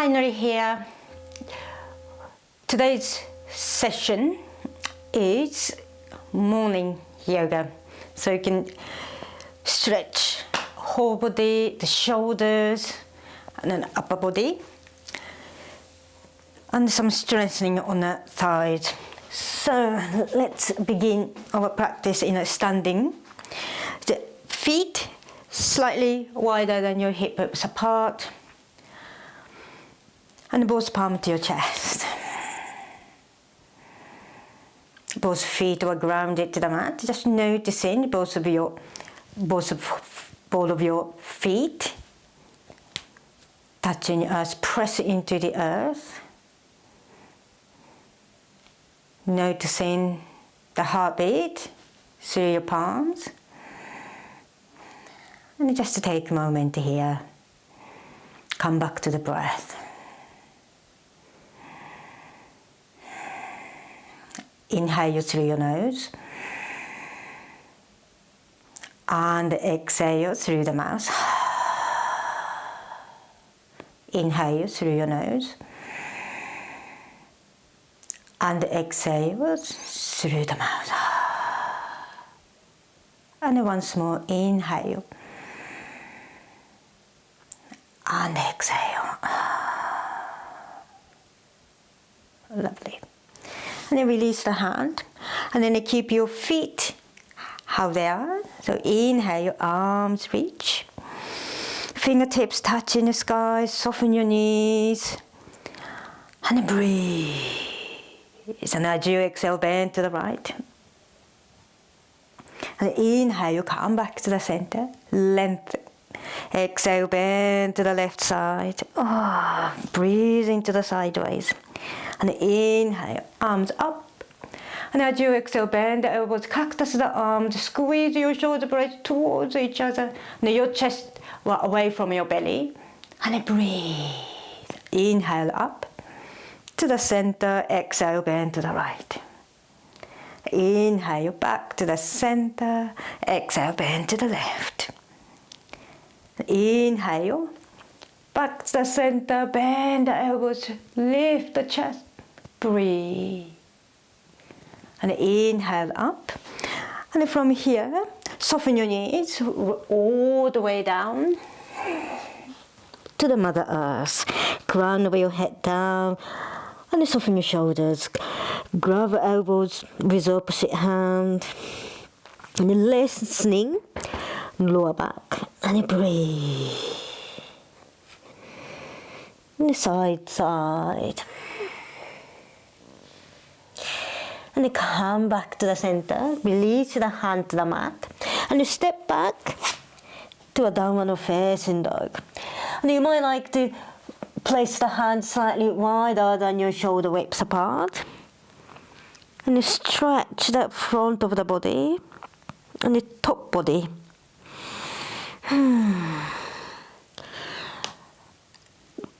finally here, today's session is morning yoga. So you can stretch whole body, the shoulders, and then upper body, and some strengthening on the thighs. So let's begin our practice in a standing. The feet slightly wider than your hip width apart, and both palms to your chest. Both feet are grounded to the mat. Just noticing both of your feet touching earth, press into the earth. Noticing the heartbeat through your palms. And just to take a moment here, come back to the breath. Inhale through your nose. And exhale through the mouth. Inhale through your nose. And exhale through the mouth. And once more, inhale. And exhale. Lovely. And then release the hand. And then keep your feet how they are. So inhale, your arms reach. Fingertips touching the sky, soften your knees. And breathe. And as you exhale, bend to the right. And inhale, you come back to the center, lengthen. Exhale, bend to the left side. Breathe into the sideways. And inhale, arms up. And as you exhale, bend the elbows, cactus the arms, squeeze your shoulder blades towards each other. And your chest away from your belly. And breathe. Inhale up to the center, exhale, bend to the right. Inhale back to the center, exhale, bend to the left. Inhale, back to the center, bend the elbows, lift the chest, breathe. And inhale up. And from here, soften your knees all the way down to the Mother Earth. Crown of your head down, and soften your shoulders. Grab the elbows with opposite hand. And then lengthening lower back. And breathe. And side. And then come back to the center. Release the hand to the mat. And you step back to a downward facing dog. And you might like to place the hand slightly wider than your shoulder widths apart. And you stretch the front of the body and the top body.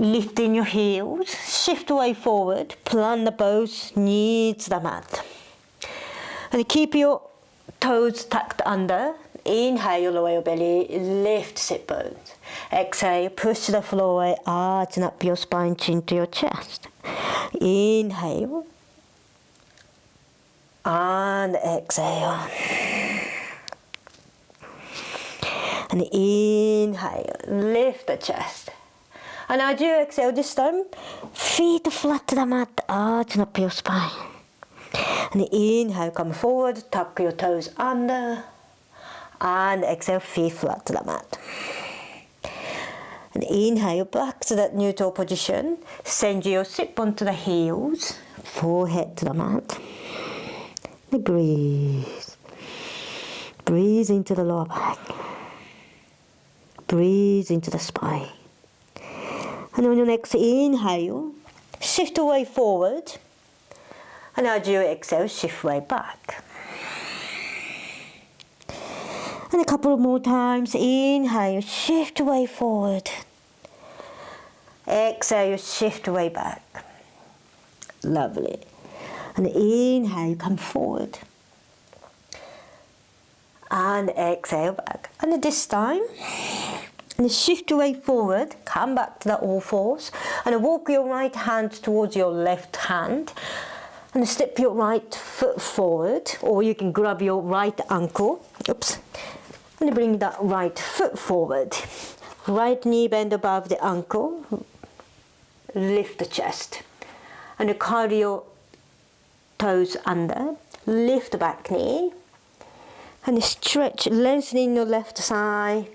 Lifting your heels, shift away forward, plant both knees to the mat. And keep your toes tucked under. Inhale, lower your belly, lift sit bones. Exhale, push the floor away, arching up your spine, chin to your chest. Inhale. And exhale. And inhale, lift the chest. And as you exhale this time, feet flat to the mat, arching up your spine. And inhale, come forward, tuck your toes under. And exhale, feet flat to the mat. And inhale, back to that neutral position. Send your sit bone to the heels, forehead to the mat. And breathe. Breathe into the lower back. Breathe into the spine. And on your next inhale, shift away forward. And as you exhale, shift way back. And a couple more times. Inhale, shift way forward. Exhale, shift way back. Lovely. And inhale, come forward. And exhale back. And this time, And shift your weight forward, come back to the all fours, and walk your right hand towards your left hand, and step your right foot forward, or you can grab your right ankle, oops, and bring that right foot forward. Right knee bend above the ankle, lift the chest, and curl your toes under, lift the back knee, and stretch, lengthening your left side,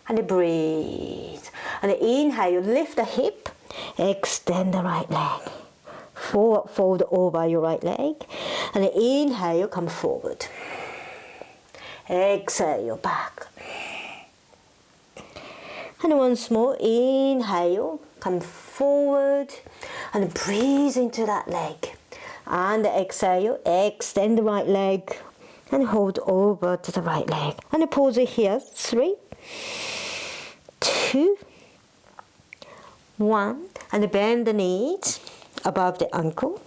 and breathe. And inhale, lift the hip, extend the right leg. Forward fold over your right leg. And inhale, come forward. Exhale, your back. And once more, inhale, come forward. And breathe into that leg. And exhale, extend the right leg. And hold over to the right leg. And pause it here, 3, 2, 1, and bend the knees above the ankle.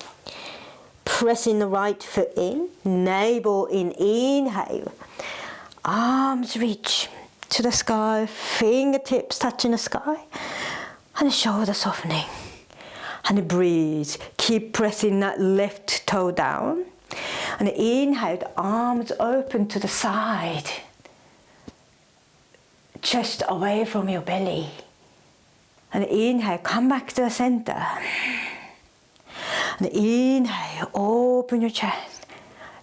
Pressing the right foot in, navel in, inhale. Arms reach to the sky, fingertips touching the sky, and shoulder softening. And breathe, keep pressing that left toe down. And inhale, the arms open to the side. Chest away from your belly. And inhale, come back to the center. And inhale, open your chest.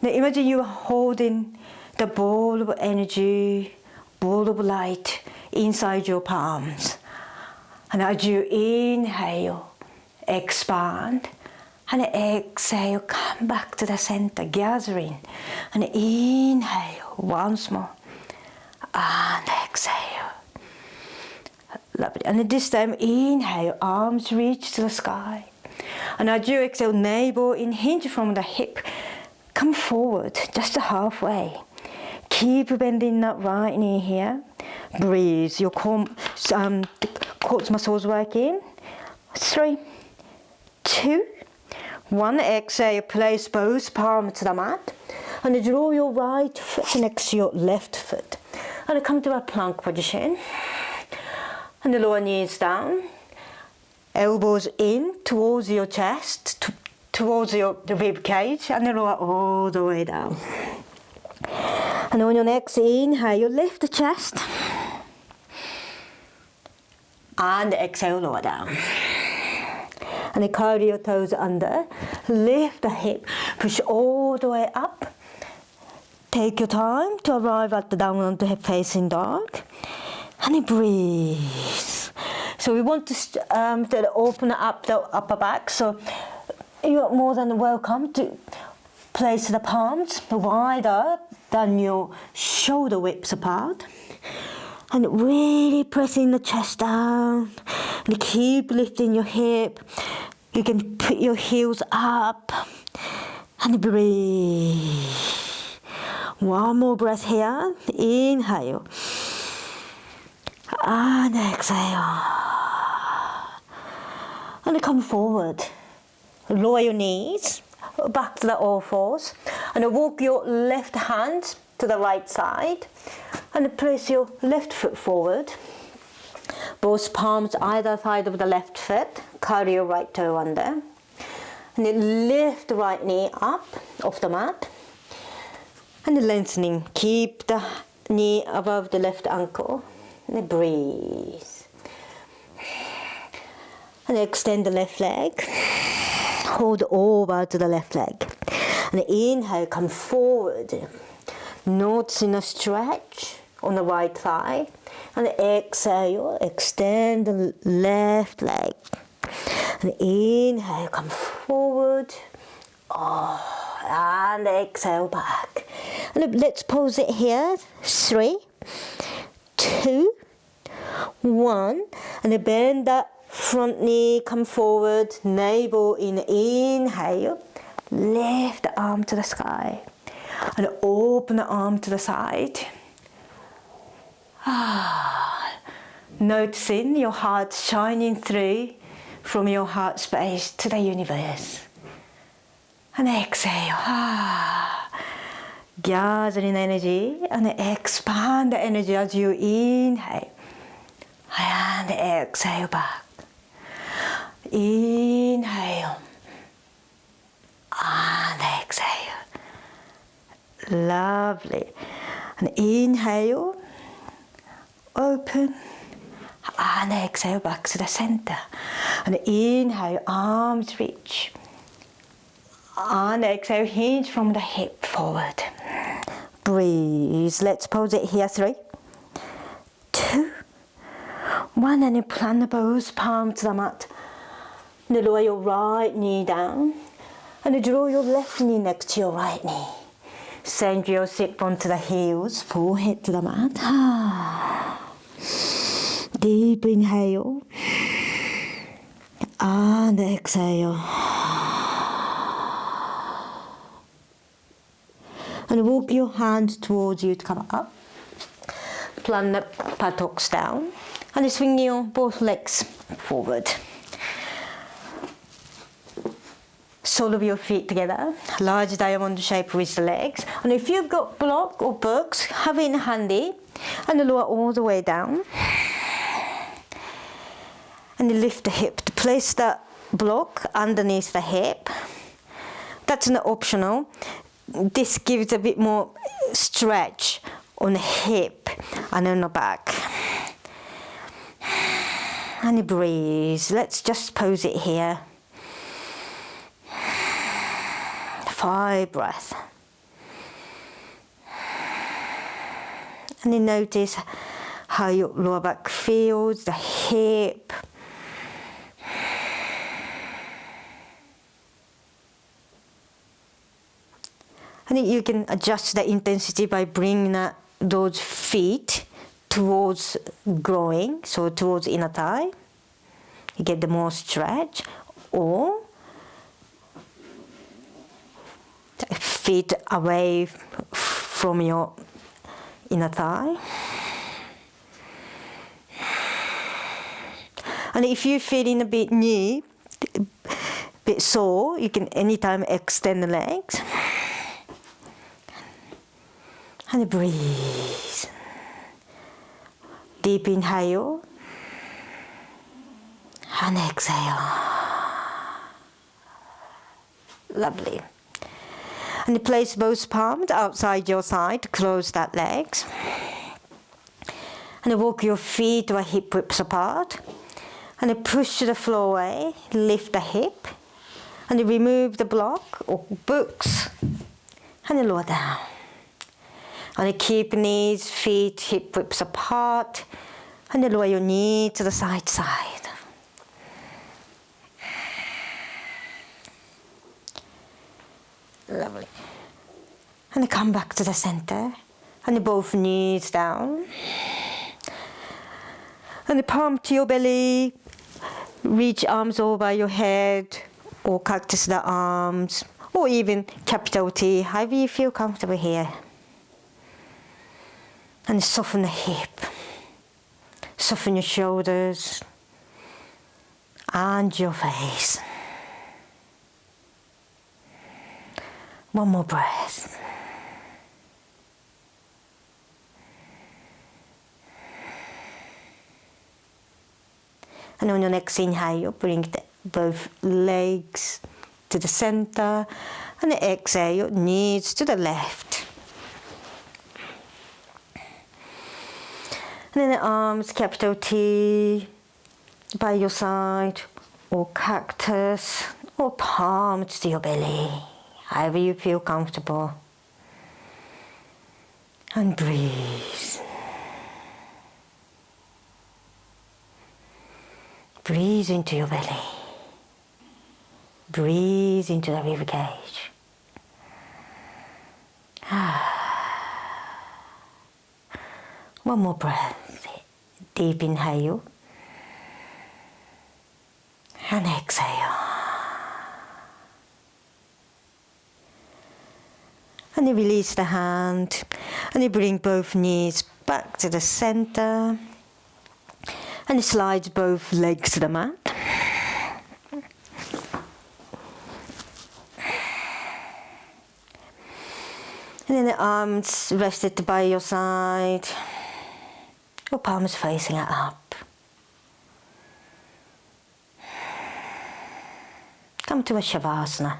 Now imagine you are holding the ball of energy, ball of light inside your palms. And as you inhale, expand. And exhale, come back to the center, gathering. And inhale, once more. And exhale. Lovely. And this time, inhale, arms reach to the sky. And as you exhale, navel in, hinge from the hip. Come forward, just halfway. Keep bending that right knee here. Breathe. Your core muscles working. 3, 2, 1. Exhale, place both palms to the mat. And draw your right foot next to your left foot. And come to a plank position. And the lower knees down. Elbows in towards your chest, towards your rib cage, and the lower all the way down. And on your next inhale, you lift the chest. And exhale, lower down. And curl your toes under, lift the hip, push all the way up. Take your time to arrive at the downward facing dog. And breathe. So we want to open up the upper back. So you are more than welcome to place the palms wider than your shoulder widths apart. And really pressing the chest down. And keep lifting your hip. You can put your heels up. And breathe. One more breath here. Inhale. And exhale. And come forward. Lower your knees. Back to the all fours. And walk your left hand to the right side. And place your left foot forward. Both palms either side of the left foot. Curl your right toe under. And then lift the right knee up off the mat. And lengthening. Keep the knee above the left ankle. And breathe. And extend the left leg. Hold over to the left leg. And inhale, come forward. Noticing a stretch on the right thigh. And exhale, extend the left leg. And inhale, come forward. Oh, and exhale back. And let's pause it here. 3, 2, 1. And bend that front knee, come forward. Navel in, inhale. Lift the arm to the sky. And open the arm to the side. Noticing your heart shining through from your heart space to the universe. And exhale. Gathering energy and expand the energy as you inhale. And exhale back. Inhale. And exhale. Lovely. And inhale. Open. And exhale back to the center. And inhale, arms reach. And exhale, hinge from the hip forward. Breathe. Let's pose it here. 3, 2, 1. And you plant both palms to the mat. And lower your right knee down. And draw your left knee next to your right knee. Send your sit bone to the heels, forehead to the mat. Deep inhale. And exhale. And walk your hands towards you to come up. Plant the buttocks down. And swing your both legs forward. Sole of your feet together. Large diamond shape with the legs. And if you've got block or books, have it handy. And lower all the way down. And lift the hip to place the block underneath the hip. That's not optional. This gives a bit more stretch on the hip and on the back. And breathe. Let's just pose it here. 5 breaths. And you notice how your lower back feels, the hip. And you can adjust the intensity by bringing those feet towards groin, so towards inner thigh. You get the more stretch, or feet away from your inner thigh. And if you're feeling a bit knee, a bit sore, you can anytime extend the legs. And breathe. Deep inhale. And exhale. Lovely. And place both palms outside your side to close that legs. And walk your feet to hip widths apart. And push the floor away. Lift the hip. And remove the block or books. And lower down. And keep knees, feet, hip widths apart. And lower your knee to the side. Lovely. And come back to the center. And both knees down. And the palm to your belly. Reach arms over your head. Or cactus the arms. Or even capital T. However you feel comfortable here. And soften the hip. Soften your shoulders. And your face. One more breath. And on your next inhale, bring both legs to the center. And exhale, knees to the left. And then the arms, capital T, by your side, or cactus, or palms to your belly, however you feel comfortable. And breathe. Breathe into your belly. Breathe into the rib cage. One more breath. Deep inhale. And exhale. And you release the hand. And you bring both knees back to the center. And you slide both legs to the mat. And then the arms rested by your side. Your palms facing up. come to a Shavasana.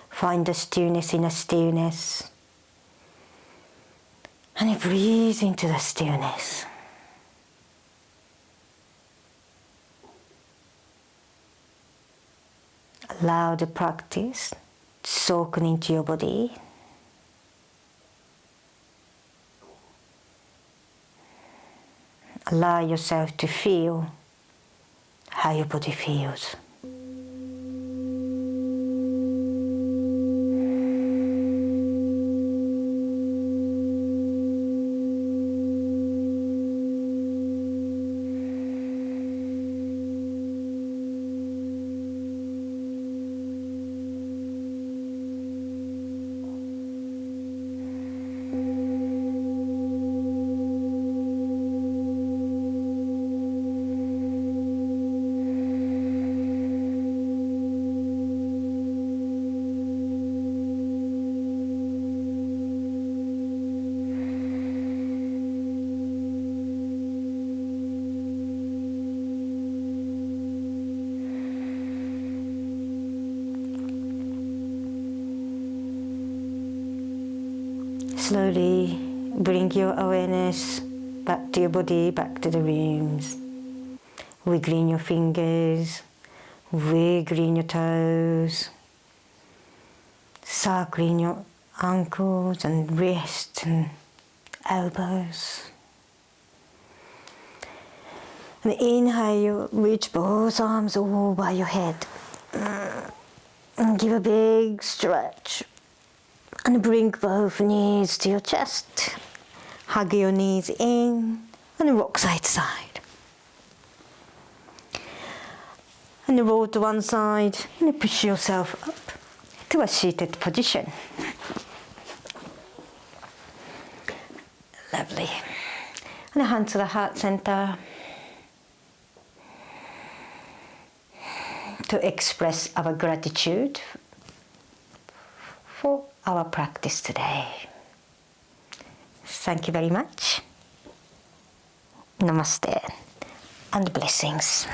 Find the stillness in the stillness. And you breathe into the stillness. Allow the practice to soak into your body. Allow yourself to feel how your body feels. Slowly bring your awareness back to your body, back to the rooms. Wiggling your fingers, wiggling your toes, circling your ankles and wrists and elbows. And inhale, reach both arms over your head. And give a big stretch. And bring both knees to your chest. Hug your knees in and rock side to side. And roll to one side and push yourself up to a seated position. Lovely. And hand to the heart center to express our gratitude for our practice today. Thank you very much. Namaste and blessings.